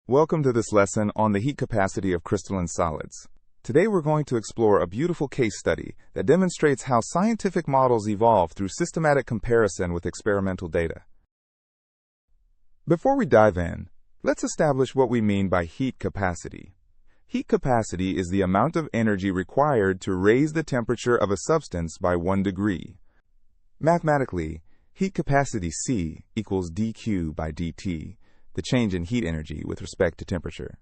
Welcome to this lesson on the heat capacity of crystalline solids. Today we're going to explore a beautiful case study that demonstrates how scientific models evolve through systematic comparison with experimental data. Before we dive in, let's establish what we mean by heat capacity. Heat capacity is the amount of energy required to raise the temperature of a substance by 1 degree. Mathematically, heat capacity C equals dQ by dt, the change in heat energy with respect to temperature.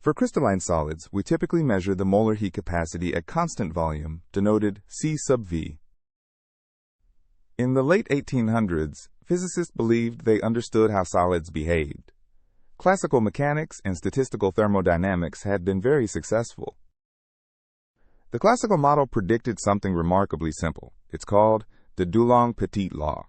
For crystalline solids, we typically measure the molar heat capacity at constant volume, denoted C sub V. In the late 1800s, physicists believed they understood how solids behaved. Classical mechanics and statistical thermodynamics had been very successful. The classical model predicted something remarkably simple. It's called the Dulong Petit law.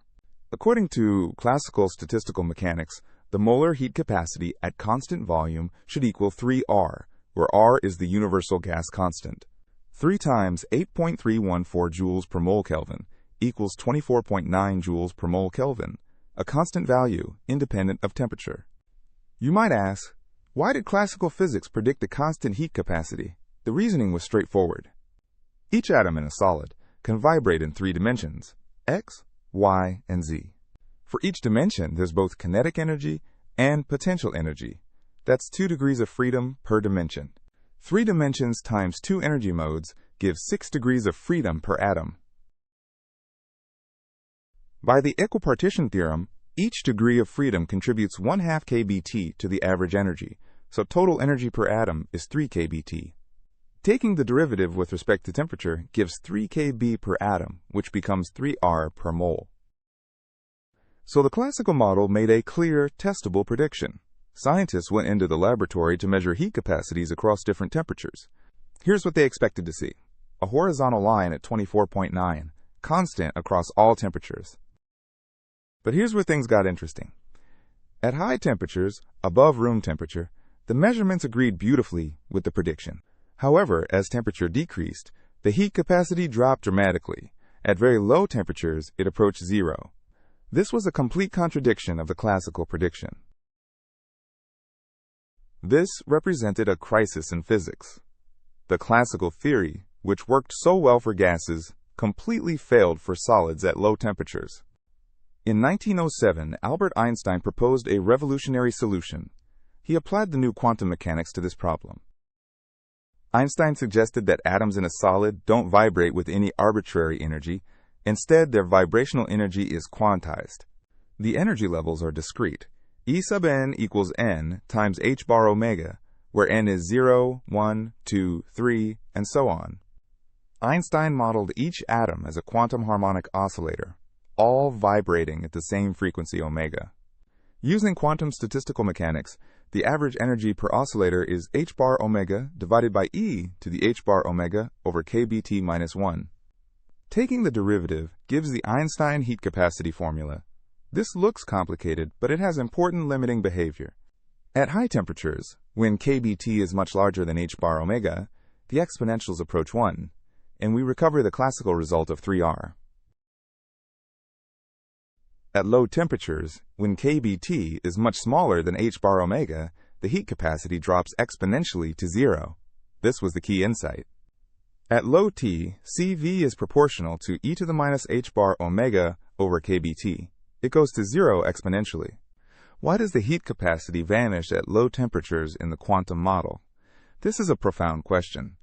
According to classical statistical mechanics, the molar heat capacity at constant volume should equal 3R, where R is the universal gas constant. 3 times 8.314 joules per mole Kelvin equals 24.9 joules per mole Kelvin, a constant value independent of temperature. You might ask, why did classical physics predict a constant heat capacity? The reasoning was straightforward. Each atom in a solid can vibrate in 3 dimensions, X, Y, and Z. For each dimension, there's both kinetic energy and potential energy. That's 2 degrees of freedom per dimension. 3 dimensions times 2 energy modes gives 6 degrees of freedom per atom. By the equipartition theorem, each degree of freedom contributes 1/2 kBt to the average energy, so total energy per atom is 3 kBt. Taking the derivative with respect to temperature gives 3 kB per atom, which becomes 3R per mole. So the classical model made a clear, testable prediction. Scientists went into the laboratory to measure heat capacities across different temperatures. Here's what they expected to see: a horizontal line at 24.9, constant across all temperatures. But here's where things got interesting. At high temperatures, above room temperature, the measurements agreed beautifully with the prediction. However, as temperature decreased, the heat capacity dropped dramatically. At very low temperatures, it approached 0. This was a complete contradiction of the classical prediction. This represented a crisis in physics. The classical theory, which worked so well for gases, completely failed for solids at low temperatures. In 1907, Albert Einstein proposed a revolutionary solution. He applied the new quantum mechanics to this problem. Einstein suggested that atoms in a solid don't vibrate with any arbitrary energy. Instead, their vibrational energy is quantized. The energy levels are discrete. E sub n equals n times h bar omega, where n is 0, 1, 2, 3, and so on. Einstein modeled each atom as a quantum harmonic oscillator, all vibrating at the same frequency omega. Using quantum statistical mechanics, the average energy per oscillator is h bar omega divided by e to the h bar omega over kBt minus 1. Taking the derivative gives the Einstein heat capacity formula. This looks complicated, but it has important limiting behavior. At high temperatures, when kBt is much larger than h bar omega, the exponentials approach 1, and we recover the classical result of 3R. At low temperatures, when kBt is much smaller than h bar omega, the heat capacity drops exponentially to 0. This was the key insight. At low T, Cv is proportional to e to the minus h bar omega over kBt. It goes to 0 exponentially. Why does the heat capacity vanish at low temperatures in the quantum model? This is a profound question.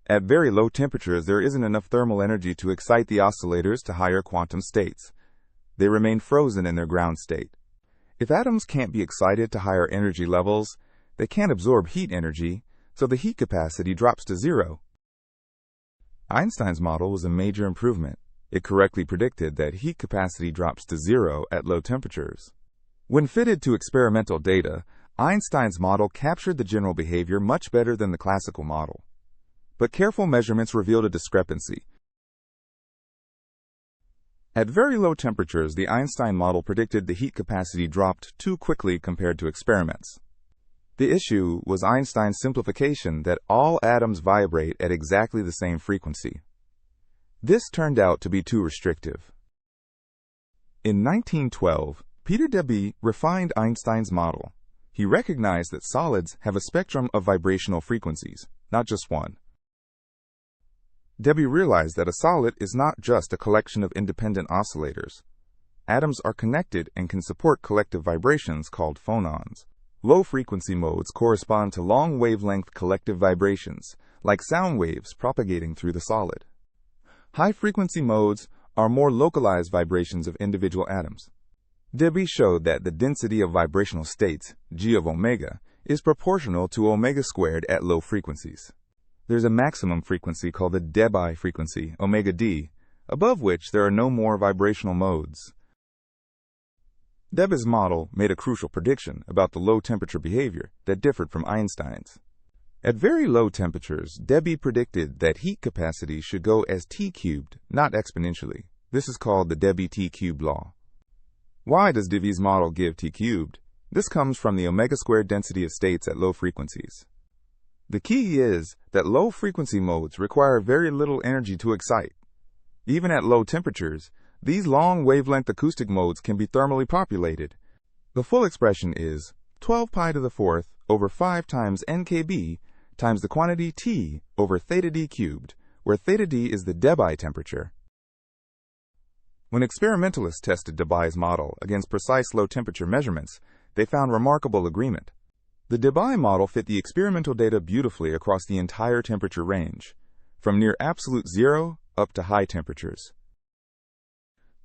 At very low temperatures, there isn't enough thermal energy to excite the oscillators to higher quantum states. They remain frozen in their ground state. If atoms can't be excited to higher energy levels, they can't absorb heat energy, so the heat capacity drops to 0. Einstein's model was a major improvement. It correctly predicted that heat capacity drops to 0 at low temperatures. When fitted to experimental data, Einstein's model captured the general behavior much better than the classical model. But careful measurements revealed a discrepancy. At very low temperatures, the Einstein model predicted the heat capacity dropped too quickly compared to experiments. The issue was Einstein's simplification that all atoms vibrate at exactly the same frequency. This turned out to be too restrictive. In 1912, Peter Debye refined Einstein's model. He recognized that solids have a spectrum of vibrational frequencies, not just one. Debye realized that a solid is not just a collection of independent oscillators. Atoms are connected and can support collective vibrations called phonons. Low-frequency modes correspond to long-wavelength collective vibrations, like sound waves propagating through the solid. High-frequency modes are more localized vibrations of individual atoms. Debye showed that the density of vibrational states, g of omega, is proportional to omega squared at low frequencies. There's a maximum frequency called the Debye frequency, omega d, above which there are no more vibrational modes. Debye's model made a crucial prediction about the low-temperature behavior that differed from Einstein's. At very low temperatures, Debye predicted that heat capacity should go as T cubed, not exponentially. This is called the Debye T cubed law. Why does Debye's model give T cubed? This comes from the omega squared density of states at low frequencies. The key is that low-frequency modes require very little energy to excite. Even at low temperatures, these long-wavelength acoustic modes can be thermally populated. The full expression is 12 pi to the fourth over 5 times nkb times the quantity T over theta d cubed, where theta d is the Debye temperature. When experimentalists tested Debye's model against precise low-temperature measurements, they found remarkable agreement. The Debye model fit the experimental data beautifully across the entire temperature range, from near absolute zero up to high temperatures.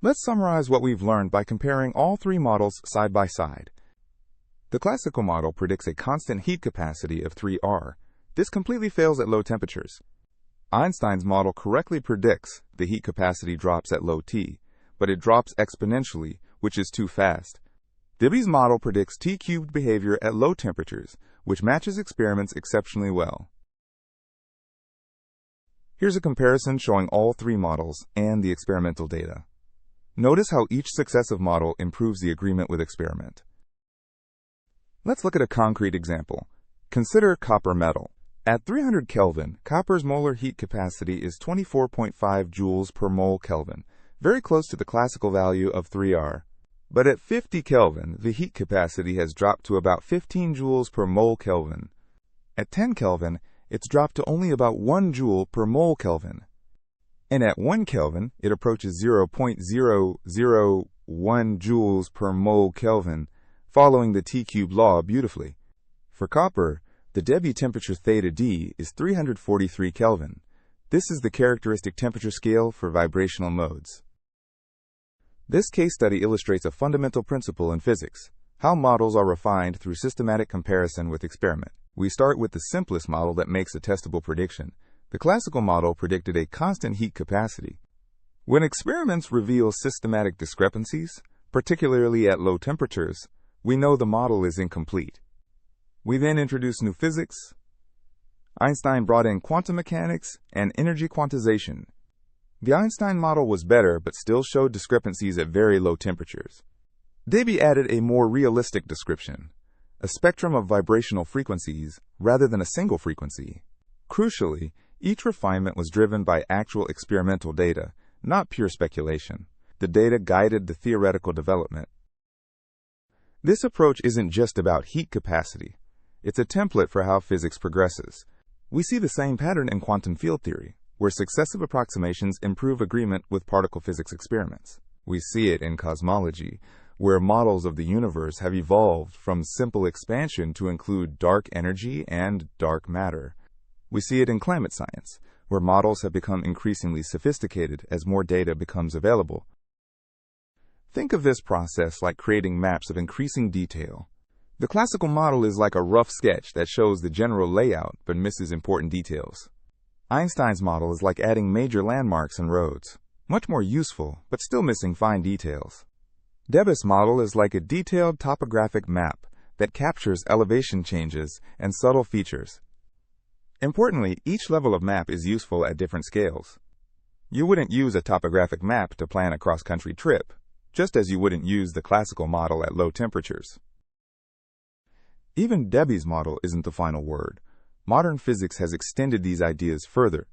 Let's summarize what we've learned by comparing all three models side by side. The classical model predicts a constant heat capacity of 3R. This completely fails at low temperatures. Einstein's model correctly predicts the heat capacity drops at low T, but it drops exponentially, which is too fast. Debye's model predicts T-cubed behavior at low temperatures, which matches experiments exceptionally well. Here's a comparison showing all three models and the experimental data. Notice how each successive model improves the agreement with experiment. Let's look at a concrete example. Consider copper metal. At 300 Kelvin, copper's molar heat capacity is 24.5 joules per mole Kelvin, very close to the classical value of 3R. But at 50 Kelvin, the heat capacity has dropped to about 15 joules per mole Kelvin. At 10 Kelvin, it's dropped to only about 1 joule per mole Kelvin. And at 1 Kelvin, it approaches 0.001 joules per mole Kelvin, following the T-cube law beautifully. For copper, the Debye temperature theta d is 343 Kelvin. This is the characteristic temperature scale for vibrational modes. This case study illustrates a fundamental principle in physics, how models are refined through systematic comparison with experiment. We start with the simplest model that makes a testable prediction. The classical model predicted a constant heat capacity. When experiments reveal systematic discrepancies, particularly at low temperatures, we know the model is incomplete. We then introduce new physics. Einstein brought in quantum mechanics and energy quantization. The Einstein model was better, but still showed discrepancies at very low temperatures. Debye added a more realistic description, a spectrum of vibrational frequencies rather than a single frequency. Crucially, each refinement was driven by actual experimental data, not pure speculation. The data guided the theoretical development. This approach isn't just about heat capacity. It's a template for how physics progresses. We see the same pattern in quantum field theory, where successive approximations improve agreement with particle physics experiments. We see it in cosmology, where models of the universe have evolved from simple expansion to include dark energy and dark matter. We see it in climate science, where models have become increasingly sophisticated as more data becomes available. Think of this process like creating maps of increasing detail. The classical model is like a rough sketch that shows the general layout but misses important details. Einstein's model is like adding major landmarks and roads, much more useful but still missing fine details. Debye's model is like a detailed topographic map that captures elevation changes and subtle features. Importantly, each level of map is useful at different scales. You wouldn't use a topographic map to plan a cross-country trip, just as you wouldn't use the classical model at low temperatures. Even Debye's model isn't the final word. Modern physics has extended these ideas further.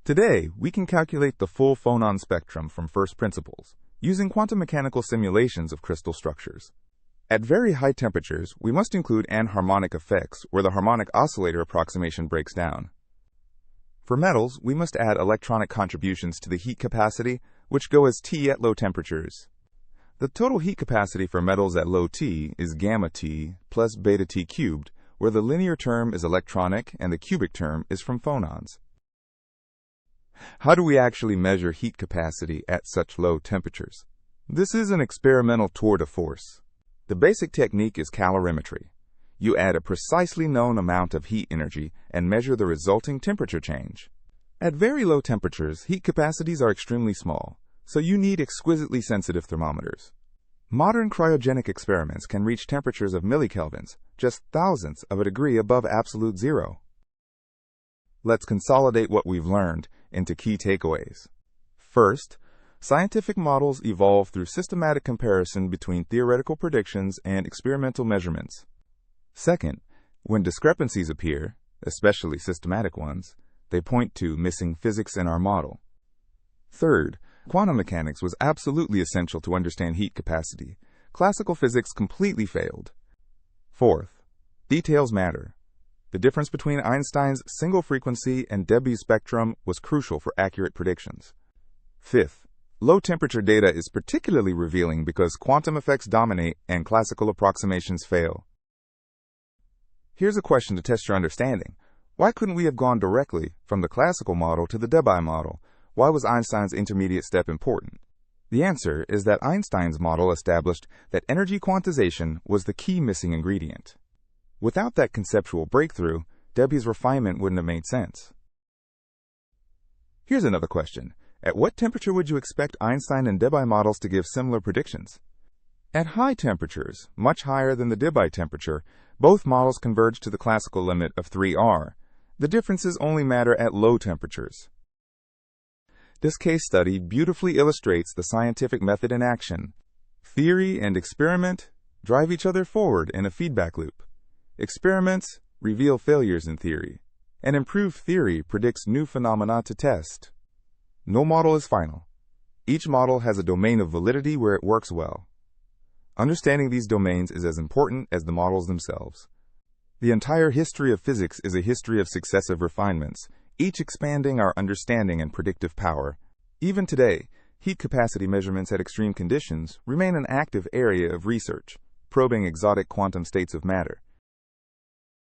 Today, we can calculate the full phonon spectrum from first principles, using quantum mechanical simulations of crystal structures. At very high temperatures, we must include anharmonic effects where the harmonic oscillator approximation breaks down. For metals, we must add electronic contributions to the heat capacity, which go as T at low temperatures. The total heat capacity for metals at low T is gamma T plus beta T cubed, where the linear term is electronic and the cubic term is from phonons. How do we actually measure heat capacity at such low temperatures? This is an experimental tour de force. The basic technique is calorimetry. You add a precisely known amount of heat energy and measure the resulting temperature change. At very low temperatures, heat capacities are extremely small, so you need exquisitely sensitive thermometers. Modern cryogenic experiments can reach temperatures of millikelvins, just thousandths of a degree above absolute zero. Let's consolidate what we've learned into key takeaways. First, scientific models evolve through systematic comparison between theoretical predictions and experimental measurements. Second, when discrepancies appear, especially systematic ones, they point to missing physics in our model. Third, quantum mechanics was absolutely essential to understand heat capacity. Classical physics completely failed. Fourth, details matter. The difference between Einstein's single frequency and Debye's spectrum was crucial for accurate predictions. Fifth, low temperature data is particularly revealing because quantum effects dominate and classical approximations fail. Here's a question to test your understanding. Why couldn't we have gone directly from the classical model to the Debye model? Why was Einstein's intermediate step important? The answer is that Einstein's model established that energy quantization was the key missing ingredient. Without that conceptual breakthrough, Debye's refinement wouldn't have made sense. Here's another question. At what temperature would you expect Einstein and Debye models to give similar predictions? At high temperatures, much higher than the Debye temperature, both models converge to the classical limit of 3R. The differences only matter at low temperatures. This case study beautifully illustrates the scientific method in action. Theory and experiment drive each other forward in a feedback loop. Experiments reveal failures in theory, and improved theory predicts new phenomena to test. No model is final. Each model has a domain of validity where it works well. Understanding these domains is as important as the models themselves. The entire history of physics is a history of successive refinements, each expanding our understanding and predictive power. Even today, heat capacity measurements at extreme conditions remain an active area of research, probing exotic quantum states of matter.